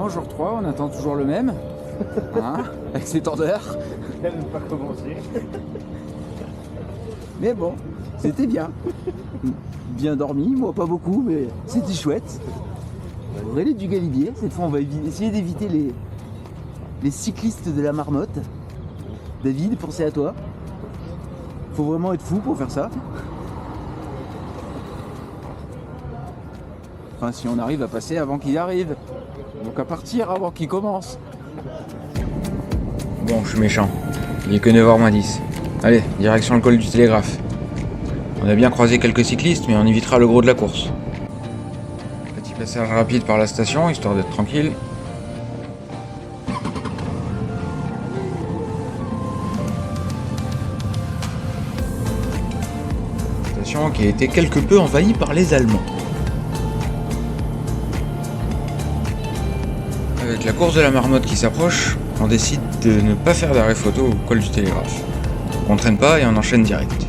Bon, jour 3, on attend toujours le même. Hein, avec ses tendeurs. Elle n'a pas commencé. Mais bon, c'était bien. Bien dormi, moi pas beaucoup, mais c'était chouette. Relais du Galibier, cette fois on va essayer d'éviter les cyclistes de la marmotte. David, pensez à toi. Faut vraiment être fou pour faire ça. Enfin, si on arrive à passer avant qu'il arrive. Donc à partir avant qu'il commence. Bon, je suis méchant. Il est que 9h-10. Allez, direction le col du Télégraphe. On a bien croisé quelques cyclistes, mais on évitera le gros de la course. Petit passage rapide par la station, histoire d'être tranquille. Station qui a été quelque peu envahie par les Allemands. Avec la course de la marmotte qui s'approche, on décide de ne pas faire d'arrêt photo au col du Télégraphe. On traîne pas et on enchaîne direct.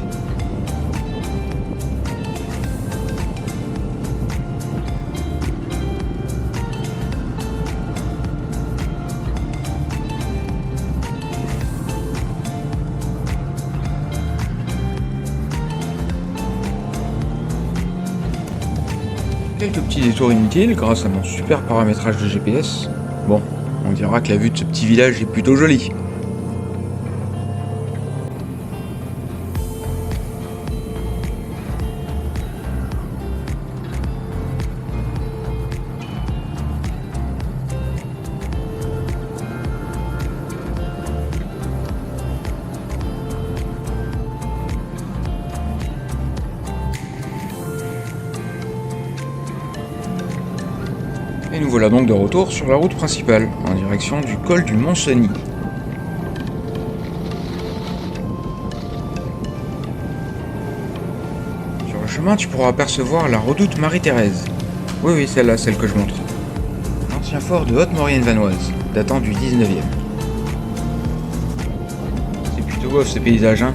Quelques petits détours inutiles grâce à mon super paramétrage de GPS. Bon, on dira que la vue de ce petit village est plutôt jolie. Et nous voilà donc de retour sur la route principale, en direction du col du Mont-Cenis. Sur le chemin, tu pourras apercevoir la redoute Marie-Thérèse. Oui, celle-là, celle que je montre. L'ancien fort de Haute-Maurienne-Vanoise, datant du 19e. C'est plutôt beau ce paysage, hein?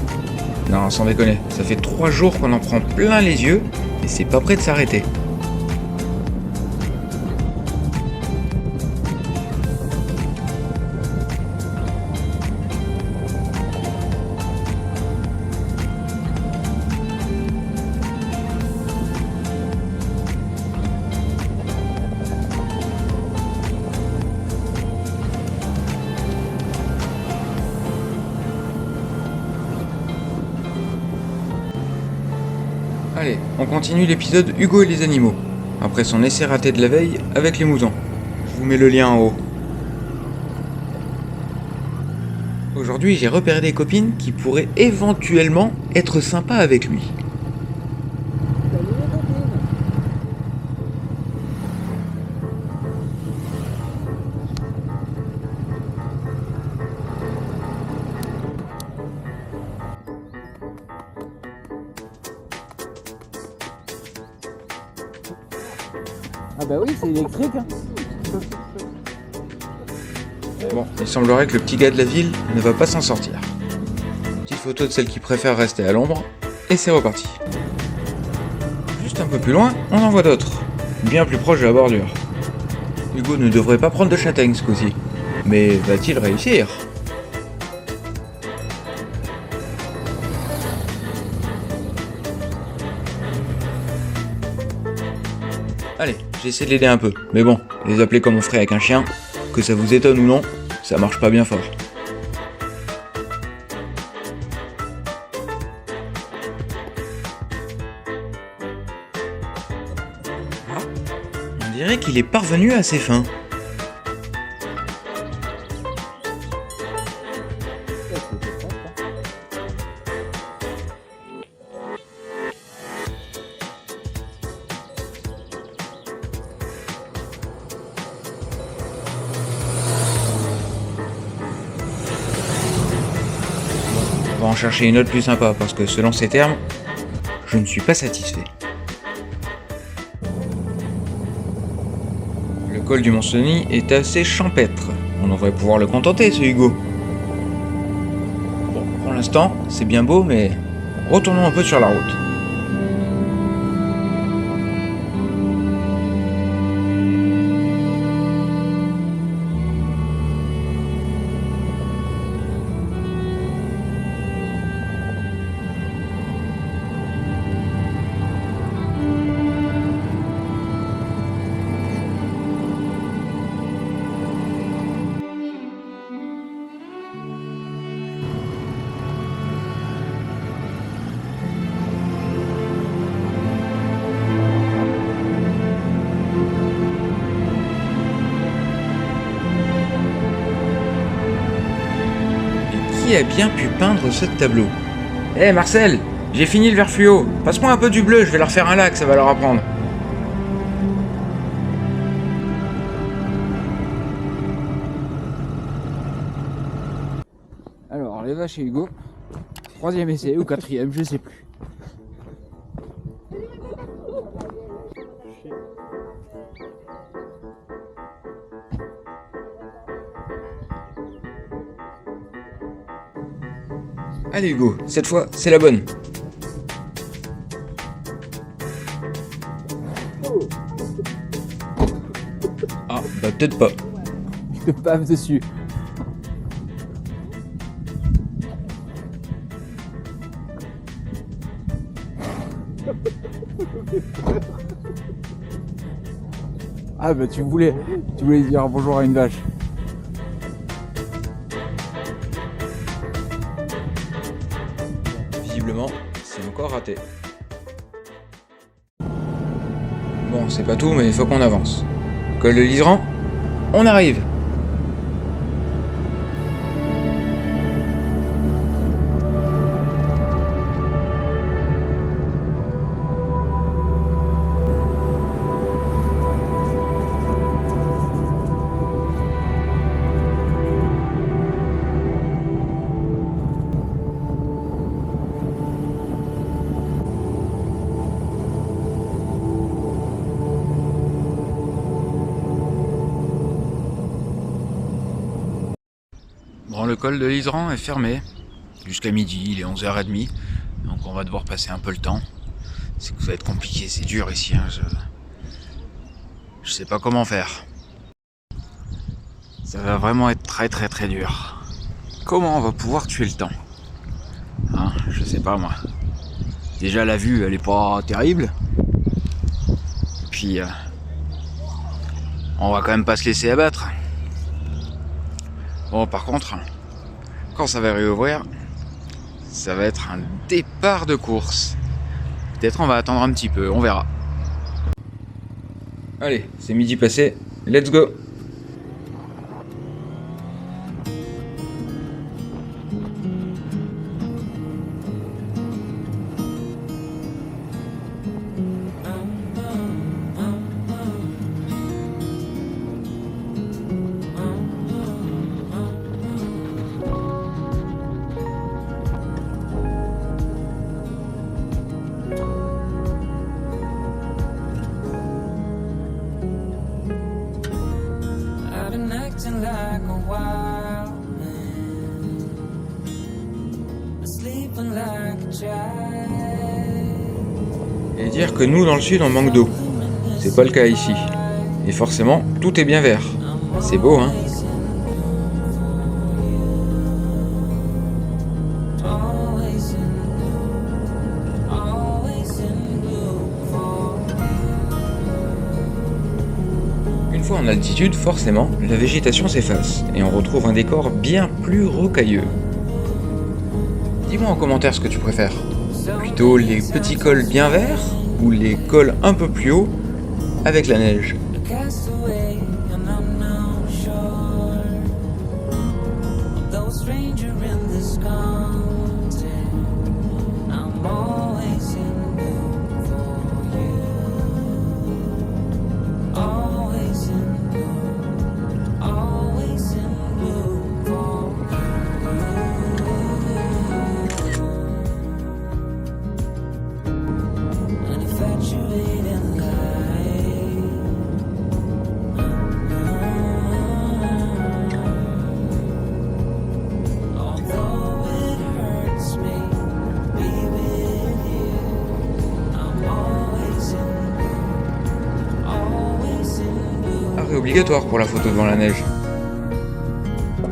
Non, sans déconner, ça fait 3 jours qu'on en prend plein les yeux, et c'est pas prêt de s'arrêter. Allez, on continue l'épisode Hugo et les animaux, après son essai raté de la veille avec les moutons. Je vous mets le lien en haut. Aujourd'hui, j'ai repéré des copines qui pourraient éventuellement être sympas avec lui. Ah bah oui, c'est électrique. Hein. Bon, il semblerait que le petit gars de la ville ne va pas s'en sortir. Petite photo de celle qui préfère rester à l'ombre, et c'est reparti. Juste un peu plus loin, on en voit d'autres, bien plus proches de la bordure. Hugo ne devrait pas prendre de châtaigne ce coup-ci, mais va-t-il réussir ? Allez, j'essaie de l'aider un peu, mais bon, les appeler comme on ferait avec un chien, que ça vous étonne ou non, ça marche pas bien fort. Ah, on dirait qu'il est parvenu à ses fins. On va en chercher une autre plus sympa parce que selon ces termes, je ne suis pas satisfait. Le col du Mont-Cenis est assez champêtre. On devrait pouvoir le contenter ce Hugo. Bon, pour l'instant, c'est bien beau, mais retournons un peu sur la route. qui a bien pu peindre ce tableau? Hé Marcel, j'ai fini le vert fluo. Passe-moi un peu du bleu, je vais leur faire un lac, ça va leur apprendre. Alors, les vaches et Hugo. 3e essai ou 4e, je sais plus. Allez Hugo, cette fois, c'est la bonne. Ah, bah peut-être pas. Je te bave dessus. Ah bah tu voulais dire bonjour à une vache. Visiblement, c'est encore raté. Bon, c'est pas tout, mais il faut qu'on avance. Col de l'Iseran, on arrive. Bon, le col de l'Iseran est fermé jusqu'à midi, il est 11h30, donc on va devoir passer un peu le temps. C'est que ça va être compliqué, c'est dur ici, hein. Je sais pas comment faire. Ça va vraiment être très très très dur. Comment on va pouvoir tuer le temps? Hein, je sais pas moi. Déjà la vue elle est pas terrible. Et puis on va quand même pas se laisser abattre. Bon, par contre, quand ça va réouvrir, ça va être un départ de course. Peut-être on va attendre un petit peu, on verra. Allez, c'est midi passé, let's go! Acting like a wild man, sleeping like a child. Et dire que nous dans le sud on manque d'eau. C'est pas le cas ici. Et forcément, tout est bien vert. C'est beau, hein? Une fois en altitude, forcément, la végétation s'efface et on retrouve un décor bien plus rocailleux. Dis-moi en commentaire ce que tu préfères. Plutôt les petits cols bien verts ou les cols un peu plus hauts avec la neige? Obligatoire pour la photo devant la neige.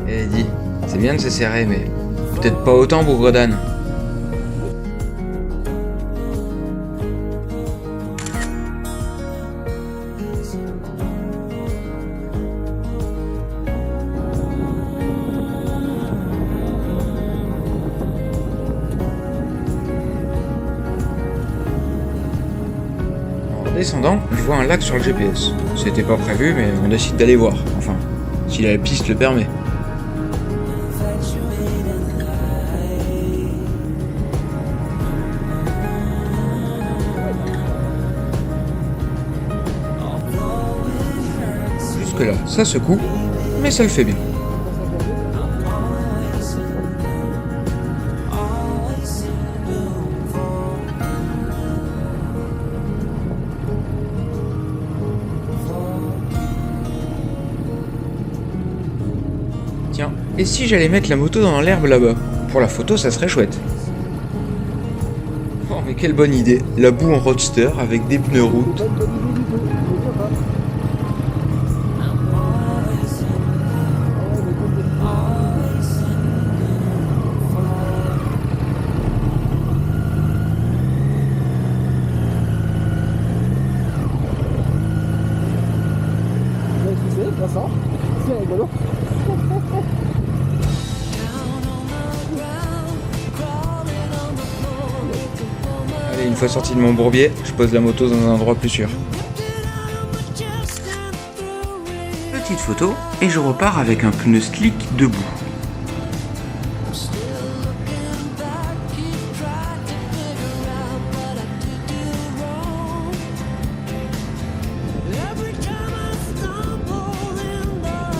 Et dis, c'est bien de se serrer, mais peut-être pas autant pour Godan. En descendant, je vois un lac sur le GPS. C'était pas prévu, mais on décide d'aller voir. Enfin, si la piste le permet. que là, ça secoue, mais ça le fait bien. Tiens, et si j'allais mettre la moto dans l'herbe là-bas? Pour la photo, ça serait chouette. Oh, mais quelle bonne idée, la boue en roadster avec des pneus route. C'est rigolo. Allez, une fois sorti de mon bourbier, je pose la moto dans un endroit plus sûr. Petite photo, et je repars avec un pneu slick debout.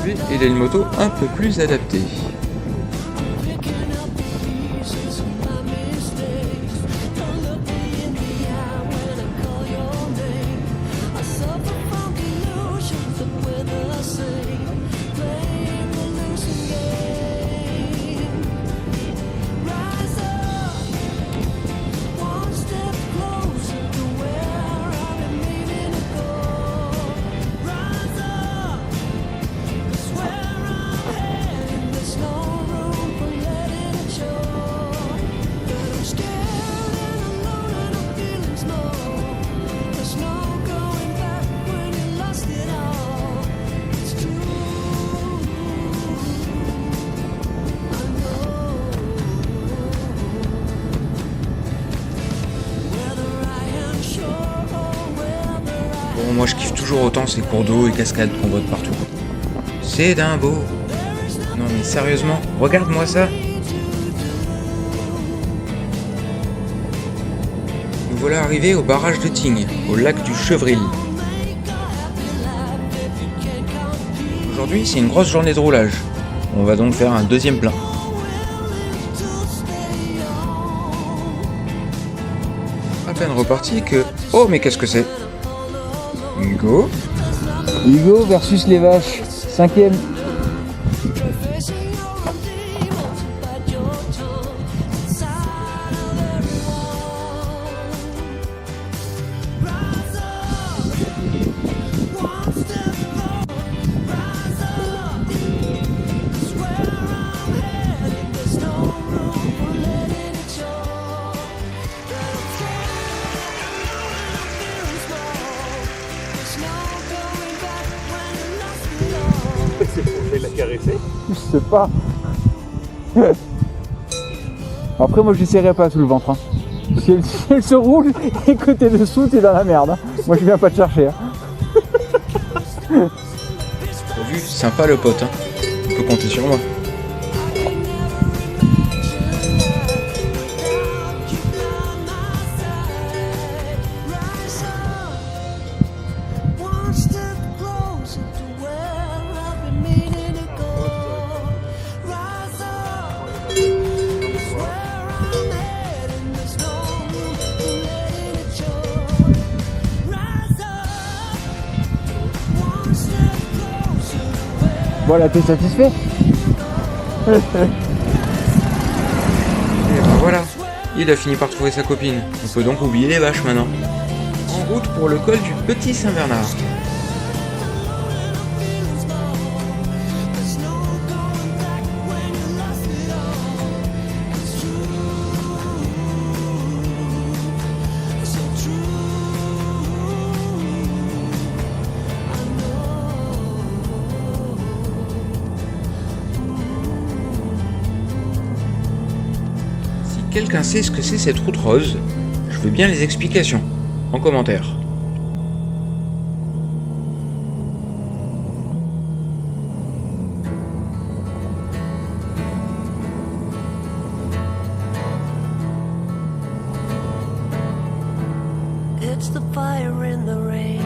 Lui, il a une moto un peu plus adaptée. Bon, moi je kiffe toujours autant ces cours d'eau et cascades qu'on voit de partout. C'est d'un beau. Non mais sérieusement, regarde-moi ça. Nous voilà arrivés au barrage de Tignes, au lac du Chevril. Aujourd'hui, c'est une grosse journée de roulage. On va donc faire un deuxième plein. À peine reparti que... Oh mais qu'est-ce que c'est? Hugo? Hugo versus les vaches. 5ème. Je sais pas. Après moi j'essaierai pas sous le ventre. Hein. Si elle se roule et que t'es dessous, t'es dans la merde. Hein. Moi je viens pas te chercher. Hein. T'as vu, sympa le pote, hein. Tu peux compter sur moi. Voilà, t'es satisfait? Et ben voilà, il a fini par trouver sa copine. On peut donc oublier les vaches maintenant. En route pour le col du Petit Saint-Bernard. Si quelqu'un sait ce que c'est cette route rose, je veux bien les explications, en commentaire. It's the fire in the rain.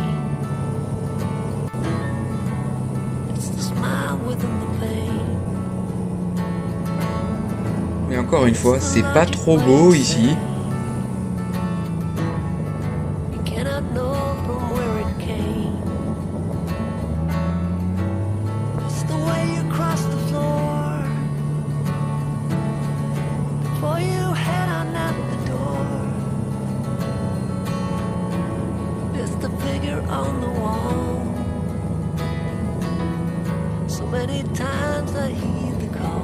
Mais encore une fois, c'est pas trop beau ici. On the wall, so many times I hear the call.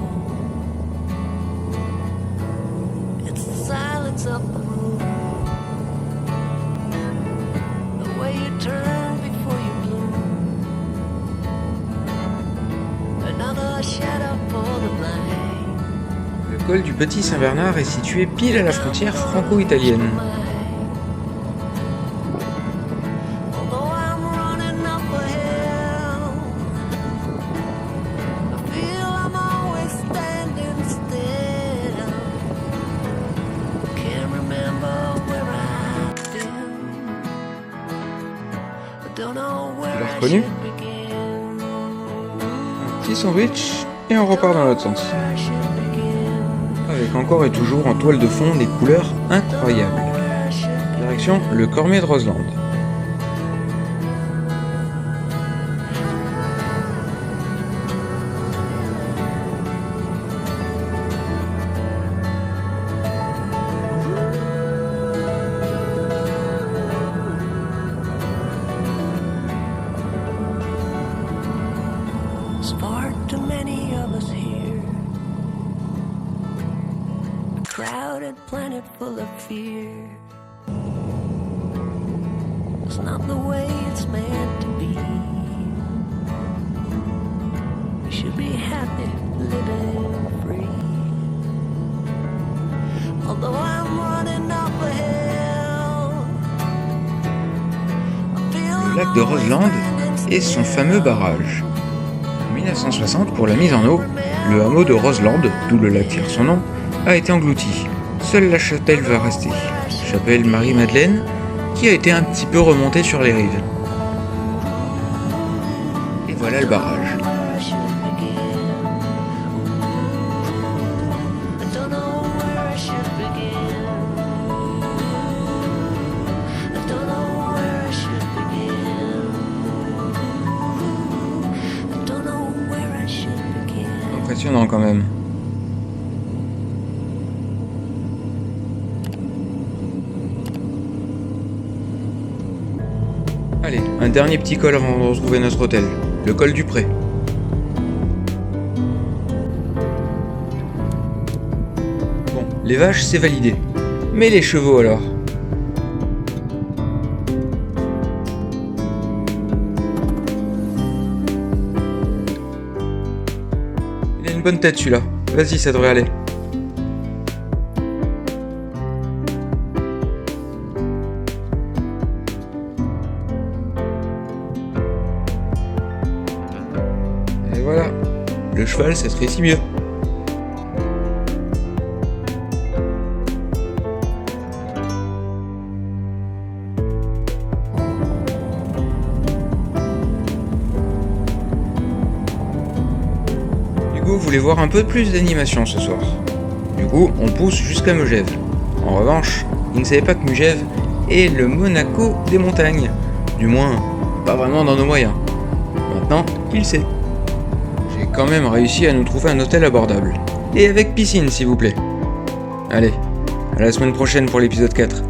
It's the silence of the room, the way you turn before you bloom. Another shadow for the blind. Le col du Petit Saint-Bernard est situé pile à la frontière franco-italienne. Tu l'as reconnu? Un petit sandwich et on repart dans l'autre sens. Avec encore et toujours en toile de fond des couleurs incroyables. Direction le Cormier de Roseland. It's far too many of us here, a crowded planet full of fear. It's not the way it's meant to be. We should be happy living free. Although I'm running up a hill, I feel Le lac de Roseland et son fameux barrage. En 1960, pour la mise en eau, le hameau de Roseland, d'où le lac tire son nom, a été englouti. Seule la chapelle va rester. Chapelle Marie-Madeleine, qui a été un petit peu remontée sur les rives. Et voilà le barrage. Impressionnant quand même. Allez, un dernier petit col avant de retrouver notre hôtel, le col du Pré. Bon, les vaches c'est validé. Mais les chevaux alors? Il a une bonne tête celui-là. Vas-y, ça devrait aller. Et voilà. Le cheval, ça serait si mieux. Hugo voulait voir un peu plus d'animation ce soir. Du coup, on pousse jusqu'à Megève. En revanche, il ne savait pas que Megève est le Monaco des montagnes. Du moins, pas vraiment dans nos moyens. Maintenant, il sait. J'ai quand même réussi à nous trouver un hôtel abordable. Et avec piscine, s'il vous plaît. Allez, à la semaine prochaine pour l'épisode 4.